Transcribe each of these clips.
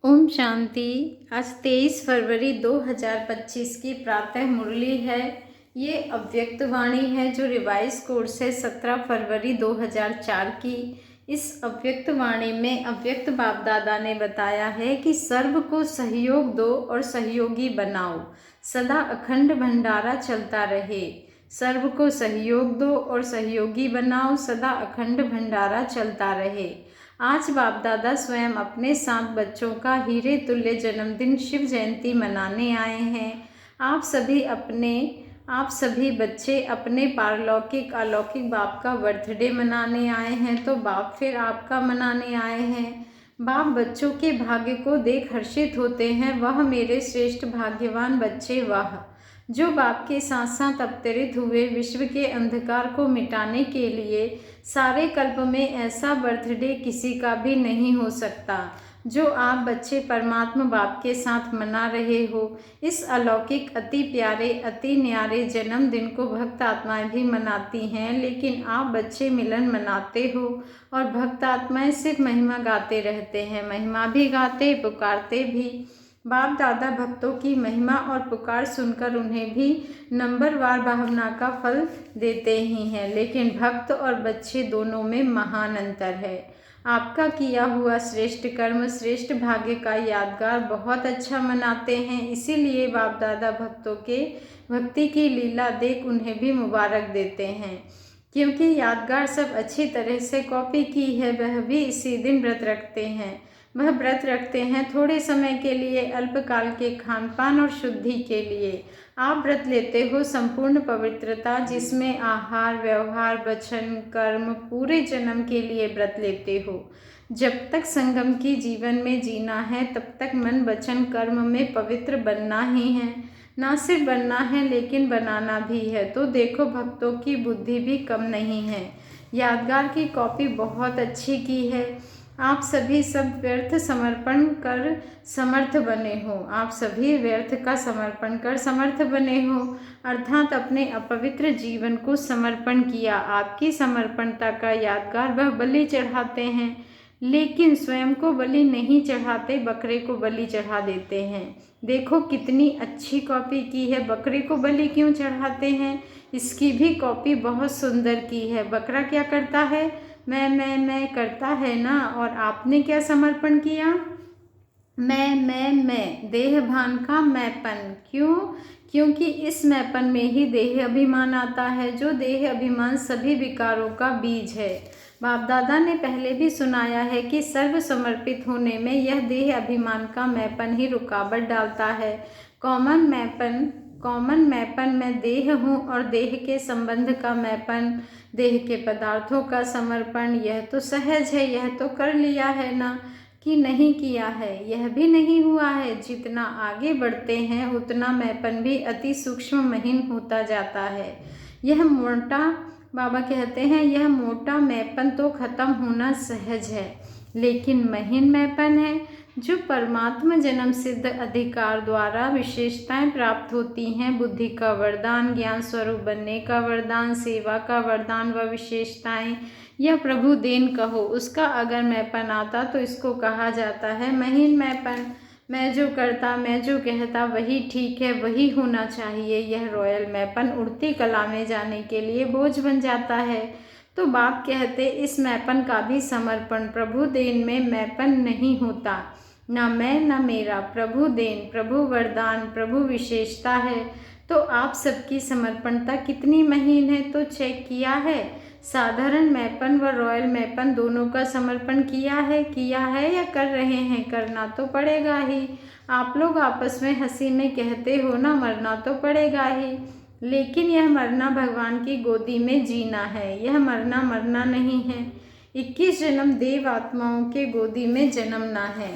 ओम शांति। आज 23 फरवरी 2025 की प्रातः मुरली है। ये अव्यक्त वाणी है जो रिवाइज कोर्स है 17 फरवरी 2004 की। इस अव्यक्त वाणी में अव्यक्त बाप दादा ने बताया है कि सर्व को सहयोग दो और सहयोगी बनाओ, सदा अखंड भंडारा चलता रहे। सर्व को सहयोग दो और सहयोगी बनाओ, सदा अखंड भंडारा चलता रहे। आज बाप दादा स्वयं अपने 7 बच्चों का हीरे तुल्य जन्मदिन शिव जयंती मनाने आए हैं। आप सभी बच्चे अपने पारलौकिक अलौकिक बाप का बर्थडे मनाने आए हैं, तो बाप फिर आपका मनाने आए हैं। बाप बच्चों के भाग्य को देख हर्षित होते हैं। वह मेरे श्रेष्ठ भाग्यवान बच्चे, वह जो बाप के साथ साथ अवतरित हुए विश्व के अंधकार को मिटाने के लिए। सारे कल्प में ऐसा बर्थडे किसी का भी नहीं हो सकता जो आप बच्चे परमात्मा बाप के साथ मना रहे हो। इस अलौकिक अति प्यारे अति न्यारे जन्मदिन को भक्त आत्माएं भी मनाती हैं, लेकिन आप बच्चे मिलन मनाते हो और भक्त आत्माएं सिर्फ महिमा गाते रहते हैं। महिमा भी गाते, पुकारते भी। बाप दादा भक्तों की महिमा और पुकार सुनकर उन्हें भी नंबरवार भावना का फल देते ही हैं, लेकिन भक्त और बच्चे दोनों में महान अंतर है। आपका किया हुआ श्रेष्ठ कर्म श्रेष्ठ भाग्य का यादगार बहुत अच्छा मनाते हैं, इसीलिए बाप दादा भक्तों के भक्ति की लीला देख उन्हें भी मुबारक देते हैं। क्योंकि यादगार सब अच्छी तरह से कॉपी की है, वह भी इसी दिन व्रत रखते हैं। वह व्रत रखते हैं थोड़े समय के लिए, अल्पकाल के खान पान और शुद्धि के लिए। आप व्रत लेते हो संपूर्ण पवित्रता, जिसमें आहार व्यवहार वचन कर्म पूरे जन्म के लिए व्रत लेते हो। जब तक संगम की जीवन में जीना है तब तक मन वचन कर्म में पवित्र बनना ही है। ना सिर्फ बनना है लेकिन बनाना भी है। तो देखो भक्तों की बुद्धि भी कम नहीं है। यादगार की कॉपी बहुत अच्छी की है। आप सभी सब व्यर्थ समर्पण कर समर्थ बने हो। आप सभी व्यर्थ का समर्पण कर समर्थ बने हो, अर्थात अपने अपवित्र जीवन को समर्पण किया। आपकी समर्पणता का यादगार वह बलि चढ़ाते हैं, लेकिन स्वयं को बलि नहीं चढ़ाते, बकरे को बलि चढ़ा देते हैं। देखो कितनी अच्छी कॉपी की है। बकरे को बलि क्यों चढ़ाते हैं? इसकी भी कॉपी बहुत सुंदर की है। बकरा क्या करता है? मैं करता है ना। और आपने क्या समर्पण किया? मैं देह भान का मैंपन। क्यों? क्योंकि इस मैंपन में ही देह अभिमान आता है, जो देह अभिमान सभी विकारों का बीज है। बाप दादा ने पहले भी सुनाया है कि सर्व समर्पित होने में यह देह अभिमान का मैंपन ही रुकावट डालता है। कॉमन मैंपन मैं देह हूँ और देह के संबंध का मैंपन, देह के पदार्थों का समर्पण, यह तो सहज है, यह तो कर लिया है ना कि नहीं किया है, यह भी नहीं हुआ है। जितना आगे बढ़ते हैं उतना मैंपन भी अति सूक्ष्म महीन होता जाता है। यह मोटा, बाबा कहते हैं, यह मोटा मैंपन तो खत्म होना सहज है, लेकिन महीन मैंपन है जो परमात्मा जन्म सिद्ध अधिकार द्वारा विशेषताएं प्राप्त होती हैं। बुद्धि का वरदान, ज्ञान स्वरूप बनने का वरदान, सेवा का वरदान व विशेषताएं, यह प्रभु देन कहो। उसका अगर मैंपन आता तो इसको कहा जाता है महीन मैंपन। मैं जो करता, मैं जो कहता वही ठीक है, वही होना चाहिए। यह रॉयल मैंपन उड़ती कला में जाने के लिए बोझ बन जाता है। तो बाप कहते इस मैंपन का भी समर्पण। प्रभु देन में मैंपन नहीं होता, ना मैं ना मेरा। प्रभु देन, प्रभु वरदान, प्रभु विशेषता है। तो आप सबकी समर्पणता कितनी महीन है तो चेक किया है? साधारण मैंपन व रॉयल मैंपन दोनों का समर्पण किया है या कर रहे हैं? करना तो पड़ेगा ही। आप लोग आपस में हंसी में कहते हो ना, मरना तो पड़ेगा ही, लेकिन यह मरना भगवान की गोदी में जीना है। यह मरना नहीं है। 21 जन्म देव आत्माओं के गोदी में जन्मना है।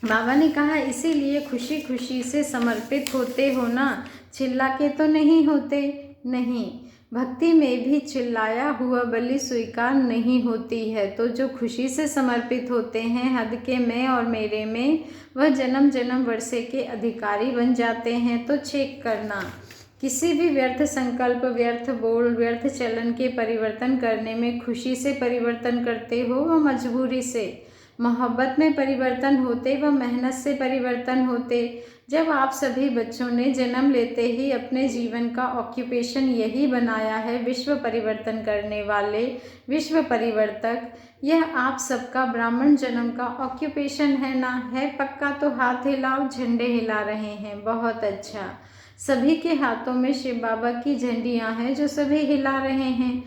बाबा ने कहा इसीलिए खुशी खुशी से समर्पित होते हो ना, चिल्ला के तो नहीं होते। नहीं, भक्ति में भी चिल्लाया हुआ बलि स्वीकार नहीं होती है। तो जो खुशी से समर्पित होते हैं, हद के मैं और मेरे में, वह जन्म जन्म वर्षे के अधिकारी बन जाते हैं। तो चेक करना, किसी भी व्यर्थ संकल्प, व्यर्थ बोल, व्यर्थ चलन के परिवर्तन करने में खुशी से परिवर्तन करते हो व मजबूरी से? मोहब्बत में परिवर्तन होते व मेहनत से परिवर्तन होते। जब आप सभी बच्चों ने जन्म लेते ही अपने जीवन का ऑक्यूपेशन यही बनाया है, विश्व परिवर्तन करने वाले विश्व परिवर्तक, यह आप सबका ब्राह्मण जन्म का ऑक्यूपेशन है ना? है पक्का तो हाथ हिलाओ, झंडे हिला रहे हैं, बहुत अच्छा। सभी के हाथों में शिव बाबा की झंडियाँ हैं जो सभी हिला रहे हैं।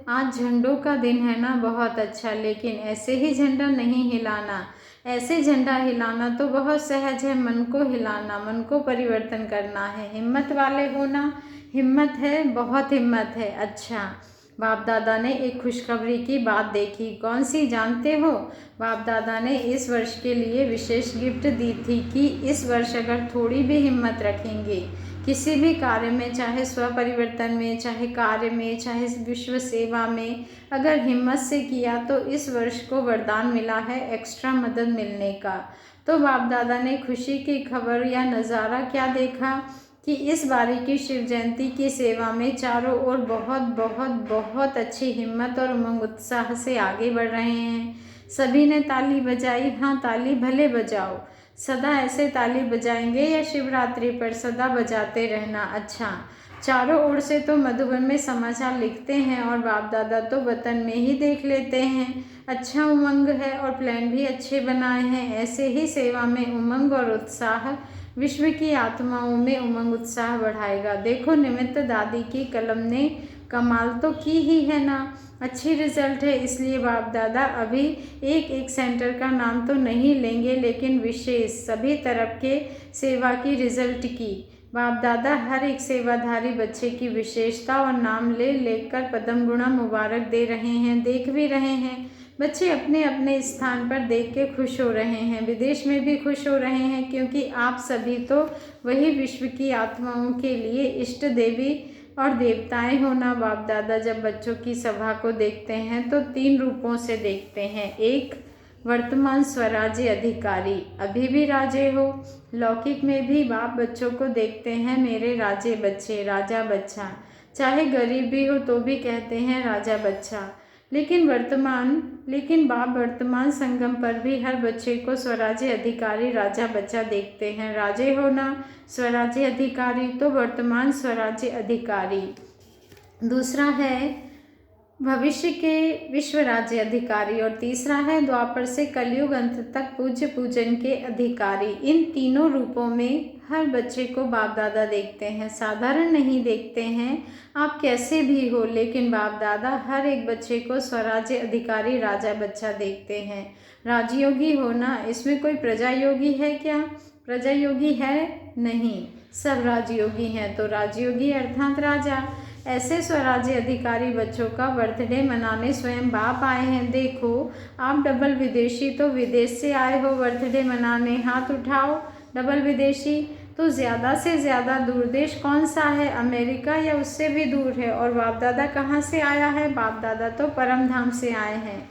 आज झंडों का दिन है ना, बहुत अच्छा। लेकिन ऐसे ही झंडा नहीं हिलाना, ऐसे झंडा हिलाना तो बहुत सहज है। मन को हिलाना, मन को परिवर्तन करना है। हिम्मत वाले होना, हिम्मत है, बहुत हिम्मत है। अच्छा, बाप दादा ने एक खुशखबरी की बात देखी, कौन सी जानते हो? बाप दादा ने इस वर्ष के लिए विशेष गिफ्ट दी थी कि इस वर्ष अगर थोड़ी भी हिम्मत रखेंगे किसी भी कार्य में, चाहे स्व परिवर्तन में, चाहे कार्य में, चाहे विश्व सेवा में, अगर हिम्मत से किया तो इस वर्ष को वरदान मिला है एक्स्ट्रा मदद मिलने का। तो बाप दादा ने खुशी की खबर या नज़ारा क्या देखा कि इस बारी की शिव जयंती की सेवा में चारों ओर बहुत बहुत बहुत अच्छी हिम्मत और उमंग उत्साह से आगे बढ़ रहे हैं। सभी ने ताली बजाई। हाँ, ताली भले बजाओ, सदा ऐसे ताली बजाएंगे या शिवरात्रि पर सदा बजाते रहना। अच्छा, चारों ओर से तो मधुबन में समाचार लिखते हैं और बाप दादा तो वतन में ही देख लेते हैं। अच्छा उमंग है और प्लान भी अच्छे बनाए हैं। ऐसे ही सेवा में उमंग और उत्साह विश्व की आत्माओं में उमंग उत्साह बढ़ाएगा। देखो, निमित्त दादी की कलम ने कमाल तो की ही है ना। अच्छी रिजल्ट है, इसलिए बाप दादा अभी एक एक सेंटर का नाम तो नहीं लेंगे, लेकिन विशेष सभी तरफ के सेवा की रिजल्ट की बाप दादा हर एक सेवाधारी बच्चे की विशेषता और नाम ले लेकर पदम गुणा मुबारक दे रहे हैं, देख भी रहे हैं। बच्चे अपने अपने स्थान पर देख के खुश हो रहे हैं, विदेश में भी खुश हो रहे हैं, क्योंकि आप सभी तो वही विश्व की आत्माओं के लिए इष्ट देवी और देवताएं हो ना। बाप दादा जब बच्चों की सभा को देखते हैं तो 3 रूपों से देखते हैं। एक, वर्तमान स्वराज्य अधिकारी, अभी भी राजे हो। लौकिक में भी बाप बच्चों को देखते हैं, मेरे राजे बच्चे, राजा बच्चा, चाहे गरीब भी हो तो भी कहते हैं राजा बच्चा। लेकिन बाप वर्तमान संगम पर भी हर बच्चे को स्वराज्य अधिकारी, राजा बच्चा देखते हैं। राजे होना, स्वराज्य अधिकारी, तो वर्तमान स्वराज्य अधिकारी। दूसरा है भविष्य के विश्व राज्य अधिकारी और तीसरा है द्वापर से कलयुग अंत तक पूज्य पूजन के अधिकारी। इन तीनों रूपों में हर बच्चे को बाप दादा देखते हैं, साधारण नहीं देखते हैं। आप कैसे भी हो, लेकिन बाप दादा हर एक बच्चे को स्वराज्य अधिकारी, राजा बच्चा देखते हैं। राजयोगी होना, इसमें कोई प्रजा योगी है क्या? प्रजा योगी है नहीं, सब राजयोगी हैं। तो राजयोगी अर्थात राजा। ऐसे स्वराज्य अधिकारी बच्चों का बर्थडे मनाने स्वयं बाप आए हैं। देखो, आप डबल विदेशी, तो विदेश से आए हो बर्थडे मनाने, हाथ उठाओ। डबल विदेशी तो ज़्यादा से ज़्यादा दूर देश कौन सा है? अमेरिका या उससे भी दूर है। और बाप दादा कहाँ से आया है? बाप दादा तो परम धाम से आए हैं।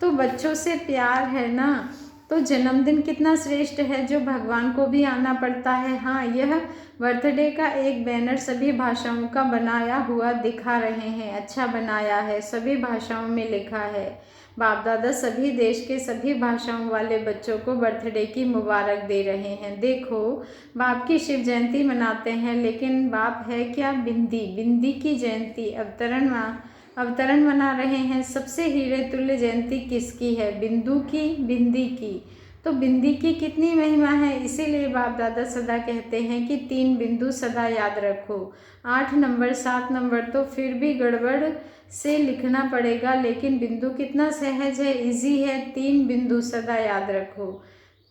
तो बच्चों से प्यार है ना, तो जन्मदिन कितना श्रेष्ठ है जो भगवान को भी आना पड़ता है। हाँ, यह बर्थडे का एक बैनर सभी भाषाओं का बनाया हुआ दिखा रहे हैं। अच्छा बनाया है, सभी भाषाओं में लिखा है। बाप दादा सभी देश के सभी भाषाओं वाले बच्चों को बर्थडे की मुबारक दे रहे हैं। देखो, बाप की शिव जयंती मनाते हैं, लेकिन बाप है क्या? बिंदी की जयंती, अवतरण मना रहे हैं। सबसे हीरे तुल्य जयंती किसकी है? बिंदी की। तो बिंदी की कितनी महिमा है, इसीलिए बाप दादा सदा कहते हैं कि 3 बिंदु सदा याद रखो। 8 नंबर 7 नंबर तो फिर भी गड़बड़ से लिखना पड़ेगा, लेकिन बिंदु कितना सहज है, इजी है। 3 बिंदु सदा याद रखो।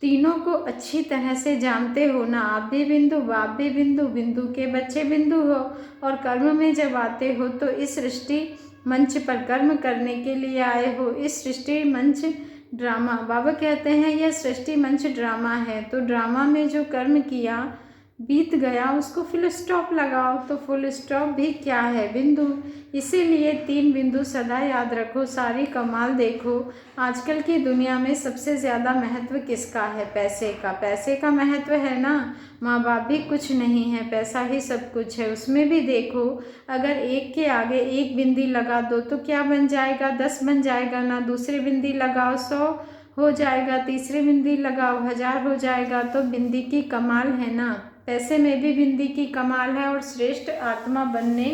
तीनों को अच्छी तरह से जानते हो ना, आप भी बिंदु, बाप भी बिंदु, बिंदु के बच्चे बिंदु हो। और कर्म में जब आते हो तो इस सृष्टि मंच पर कर्म करने के लिए आए हो। इस सृष्टि मंच ड्रामा, बाबा कहते हैं यह सृष्टि मंच ड्रामा है, तो ड्रामा में जो कर्म किया बीत गया उसको फुल स्टॉप लगाओ। तो फुल स्टॉप भी क्या है? बिंदु। इसीलिए 3 बिंदु सदा याद रखो। सारी कमाल देखो, आजकल की दुनिया में सबसे ज़्यादा महत्व किसका है? पैसे का। पैसे का महत्व है ना, माँ बाप भी कुछ नहीं है, पैसा ही सब कुछ है। उसमें भी देखो, अगर एक के आगे एक बिंदी लगा दो तो क्या बन जाएगा? 10 बन जाएगा ना। दूसरी बिंदी लगाओ 100, हो जाएगा, तीसरी बिंदी लगाओ 1000 हो जाएगा। तो बिंदी की कमाल है ना, पैसे में भी बिंदी की कमाल है। और श्रेष्ठ आत्मा बनने,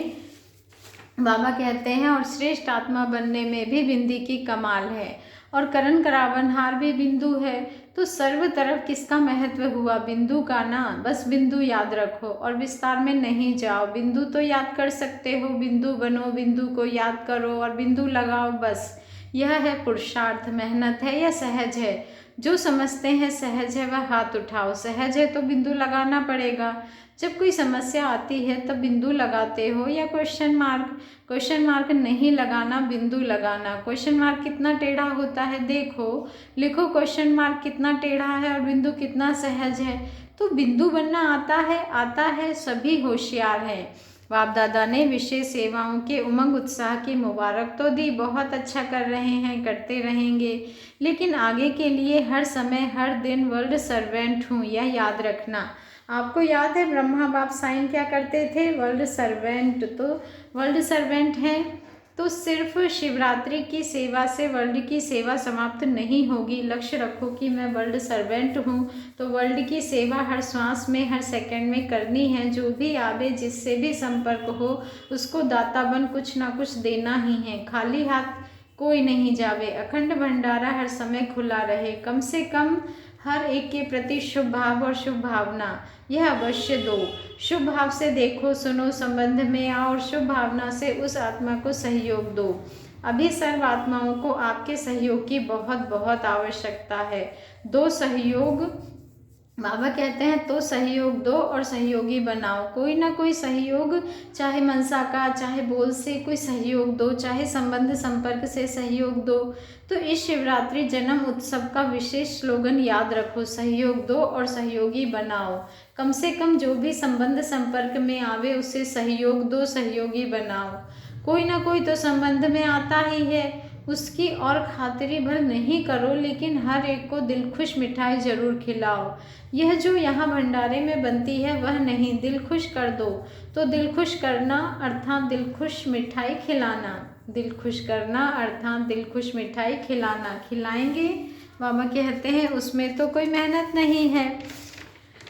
बाबा कहते हैं, और श्रेष्ठ आत्मा बनने में भी बिंदी की कमाल है। और करण करावनहार भी बिंदु है। तो सर्व तरफ किसका महत्व हुआ? बिंदु का ना। बस बिंदु याद रखो और विस्तार में नहीं जाओ। बिंदु तो याद कर सकते हो, बिंदु बनो, बिंदु को याद करो और बिंदु लगाओ। बस यह है पुरुषार्थ, मेहनत है या सहज है? जो समझते हैं सहज है वह हाथ उठाओ। सहज है तो बिंदु लगाना पड़ेगा। जब कोई समस्या आती है तब बिंदु लगाते हो या क्वेश्चन मार्क? क्वेश्चन मार्क नहीं लगाना, बिंदु लगाना। क्वेश्चन मार्क कितना टेढ़ा होता है देखो, लिखो क्वेश्चन मार्क कितना टेढ़ा है और बिंदु कितना सहज है। तो बिंदु बनना आता है, सभी होशियार हैं। बाप दादा ने विशेष सेवाओं के उमंग उत्साह की मुबारक तो दी, बहुत अच्छा कर रहे हैं, करते रहेंगे। लेकिन आगे के लिए हर समय हर दिन वर्ल्ड सर्वेंट हूँ, यह याद रखना। आपको याद है ब्रह्मा बाप साईं क्या करते थे? World servant. तो वर्ल्ड सर्वेंट हैं तो सिर्फ शिवरात्रि की सेवा से वर्ल्ड की सेवा समाप्त नहीं होगी। लक्ष्य रखो कि मैं वर्ल्ड सर्वेंट हूँ, तो वर्ल्ड की सेवा हर श्वास में, हर सेकंड में करनी है। जो भी आवे, जिससे भी संपर्क हो, उसको दाता बन कुछ ना कुछ देना ही है। खाली हाथ कोई नहीं जावे। अखंड भंडारा हर समय खुला रहे। कम से कम हर एक के प्रति शुभ भाव और शुभ भावना यह अवश्य दो। शुभ भाव से देखो, सुनो, संबंध में आओ और शुभ भावना से उस आत्मा को सहयोग दो। अभी सर्व आत्माओं को आपके सहयोग की बहुत बहुत आवश्यकता है। दो सहयोग, बाबा कहते हैं तो सहयोग दो और सहयोगी बनाओ। कोई ना कोई सहयोग, चाहे मनसा का, चाहे बोल से कोई सहयोग दो, चाहे संबंध संपर्क से सहयोग दो। तो इस शिवरात्रि जन्म उत्सव का विशेष स्लोगन याद रखो, सहयोग दो और सहयोगी बनाओ। कम से कम जो भी संबंध संपर्क में आवे उसे सहयोग दो, सहयोगी बनाओ। कोई ना कोई तो संबंध में आता ही है, उसकी और खातिरी भर नहीं करो, लेकिन हर एक को दिलखुश मिठाई जरूर खिलाओ। यह जो यहाँ भंडारे में बनती है वह नहीं, दिल खुश कर दो। तो दिल खुश करना अर्थात दिल खुश मिठाई खिलाना। दिल खुश करना अर्थात दिल खुश मिठाई खिलाना। खिलाएंगे, बाबा कहते हैं, उसमें तो कोई मेहनत नहीं है,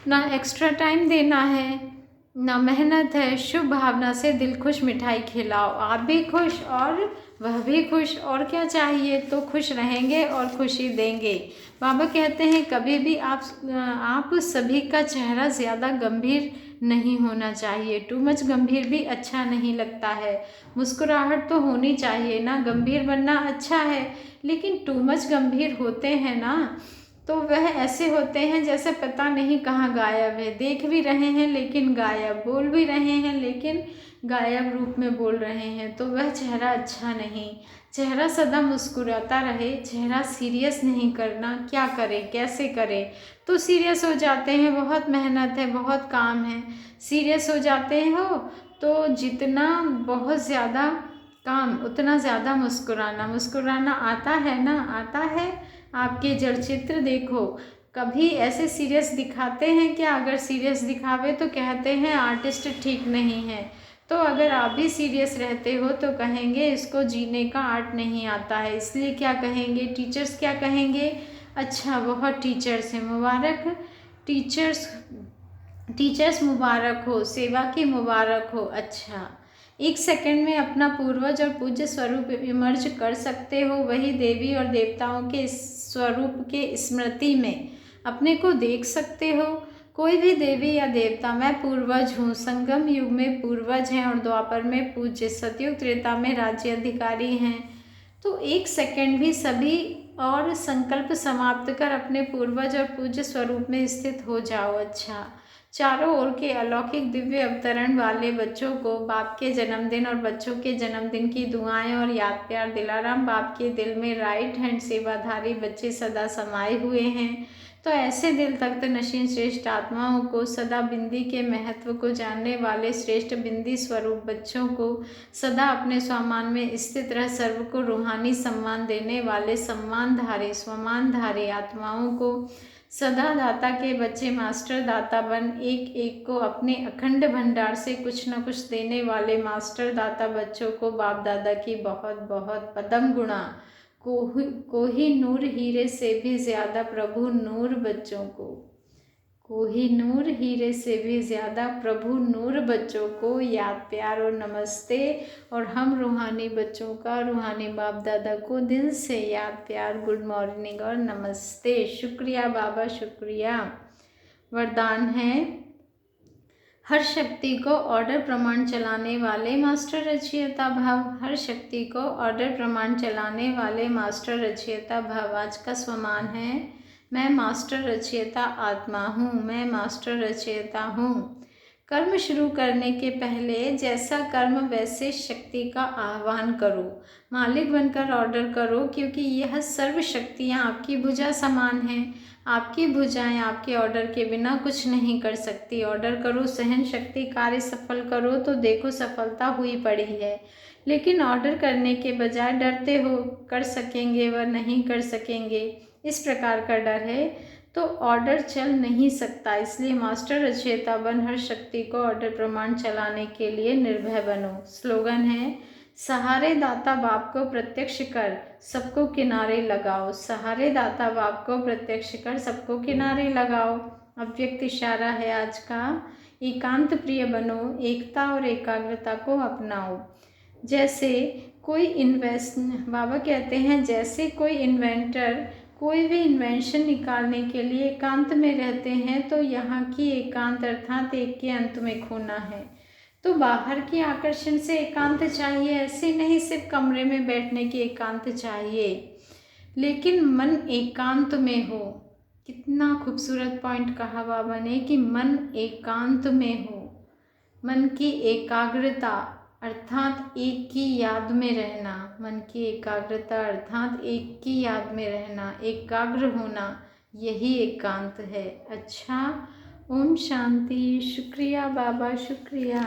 ना एक्स्ट्रा टाइम देना है, ना मेहनत है। शुभ भावना से दिल खुश मिठाई खिलाओ। आप भी खुश और वह भी खुश, और क्या चाहिए? तो खुश रहेंगे और खुशी देंगे। बाबा कहते हैं कभी भी आप सभी का चेहरा ज़्यादा गंभीर नहीं होना चाहिए। टू मच गंभीर भी अच्छा नहीं लगता है। मुस्कुराहट तो होनी चाहिए ना, गंभीर बनना अच्छा है, लेकिन टू मच गंभीर होते हैं ना तो वह ऐसे होते हैं जैसे पता नहीं कहाँ गायब है। देख भी रहे हैं लेकिन गायब, बोल भी रहे हैं लेकिन गायब रूप में बोल रहे हैं। तो वह चेहरा अच्छा नहीं। चेहरा सदा मुस्कुराता रहे, चेहरा सीरियस नहीं करना। क्या करें, कैसे करें? तो सीरियस हो जाते हैं, बहुत मेहनत है, बहुत काम है, सीरियस हो जाते हो तो जितना बहुत ज़्यादा काम उतना ज़्यादा मुस्कुराना। मुस्कुराना आता है ना, आता है। आपके जड़ चित्र देखो, कभी ऐसे सीरियस दिखाते हैं क्या? अगर सीरियस दिखावे तो कहते हैं आर्टिस्ट ठीक नहीं है। तो अगर आप भी सीरियस रहते हो तो कहेंगे इसको जीने का आर्ट नहीं आता है। इसलिए क्या कहेंगे? टीचर्स क्या कहेंगे? अच्छा, बहुत टीचर्स हैं, मुबारक टीचर्स मुबारक हो, सेवा की मुबारक हो। अच्छा, एक सेकंड में अपना पूर्वज और पूज्य स्वरूप इमर्ज कर सकते हो। वही देवी और देवताओं के स्वरूप के स्मृति में अपने को देख सकते हो। कोई भी देवी या देवता, मैं पूर्वज हूँ। संगम युग में पूर्वज हैं और द्वापर में पूज्य, सतयुग त्रेता में राज्य अधिकारी हैं। तो एक सेकंड भी सभी और संकल्प समाप्त कर अपने पूर्वज और पूज्य स्वरूप में स्थित हो जाओ। अच्छा, चारों ओर के अलौकिक दिव्य अवतरण वाले बच्चों को बाप के जन्मदिन और बच्चों के जन्मदिन की दुआएं और याद प्यार। दिलाराम बाप के दिल में राइट हैंड सेवाधारी बच्चे सदा समाये हुए हैं। तो ऐसे दिल तख्त नशीन श्रेष्ठ आत्माओं को, सदा बिंदी के महत्व को जानने वाले श्रेष्ठ बिंदी स्वरूप बच्चों को, सदा अपने स्वामान में स्थित रह सर्व को रूहानी सम्मान देने वाले सम्मानधारी स्वमानधारी आत्माओं को, सदा दाता के बच्चे मास्टर दाता बन एक एक को अपने अखंड भंडार से कुछ न कुछ देने वाले मास्टर दाता बच्चों को बाप दादा की बहुत बहुत पदम गुणा कोहिनूर हीरे से भी ज़्यादा प्रभु नूर बच्चों को, कोहिनूर हीरे से भी ज़्यादा प्रभु नूर बच्चों को याद प्यार और नमस्ते। और हम रूहानी बच्चों का रूहानी बाप दादा को दिल से याद प्यार, गुड मॉर्निंग और नमस्ते। शुक्रिया बाबा, शुक्रिया। वरदान है, हर शक्ति को ऑर्डर प्रमाण चलाने वाले मास्टर रचयिता भव, हर शक्ति को ऑर्डर प्रमाण चलाने वाले मास्टर रचयिता भव। आज का स्वमान है, मैं मास्टर रचयिता आत्मा हूँ, मैं मास्टर रचयिता हूँ। कर्म शुरू करने के पहले जैसा कर्म वैसे शक्ति का आह्वान करो, मालिक बनकर ऑर्डर करो, क्योंकि यह सर्व शक्तियाँ आपकी भुजा समान हैं। आपकी भुजाएं आपके ऑर्डर के बिना कुछ नहीं कर सकती। ऑर्डर करो, सहन शक्ति, कार्य सफल करो, तो देखो सफलता हुई पड़ी है। लेकिन ऑर्डर करने के बजाय डरते हो, कर सकेंगे व नहीं कर सकेंगे, इस प्रकार का डर है, तो ऑर्डर चल नहीं सकता। इसलिए मास्टर रचयिता बन हर शक्ति को ऑर्डर प्रमाण चलाने के लिए निर्भय बनो। स्लोगन है, सहारे दाता बाप को प्रत्यक्ष कर सबको किनारे लगाओ, सहारे दाता बाप को प्रत्यक्ष कर सबको किनारे लगाओ। अव्यक्त इशारा है आज का, एकांत प्रिय बनो, एकता और एकाग्रता को अपनाओ। जैसे कोई बाबा कहते हैं, जैसे कोई इन्वेंटर कोई भी इन्वेंशन निकालने के लिए एकांत में रहते हैं, तो यहाँ की एकांत अर्थात एक के अंत में खोना है। तो बाहर की आकर्षण से एकांत चाहिए, ऐसे नहीं सिर्फ कमरे में बैठने की एकांत चाहिए, लेकिन मन एकांत में हो। कितना खूबसूरत पॉइंट कहा बाबा ने कि मन एकांत में हो, मन की एकाग्रता अर्थात एक की याद में रहना, मन की एकाग्रता अर्थात एक की याद में रहना, एकाग्र होना, यही एकांत है। अच्छा, ओम शांति। शुक्रिया बाबा, शुक्रिया।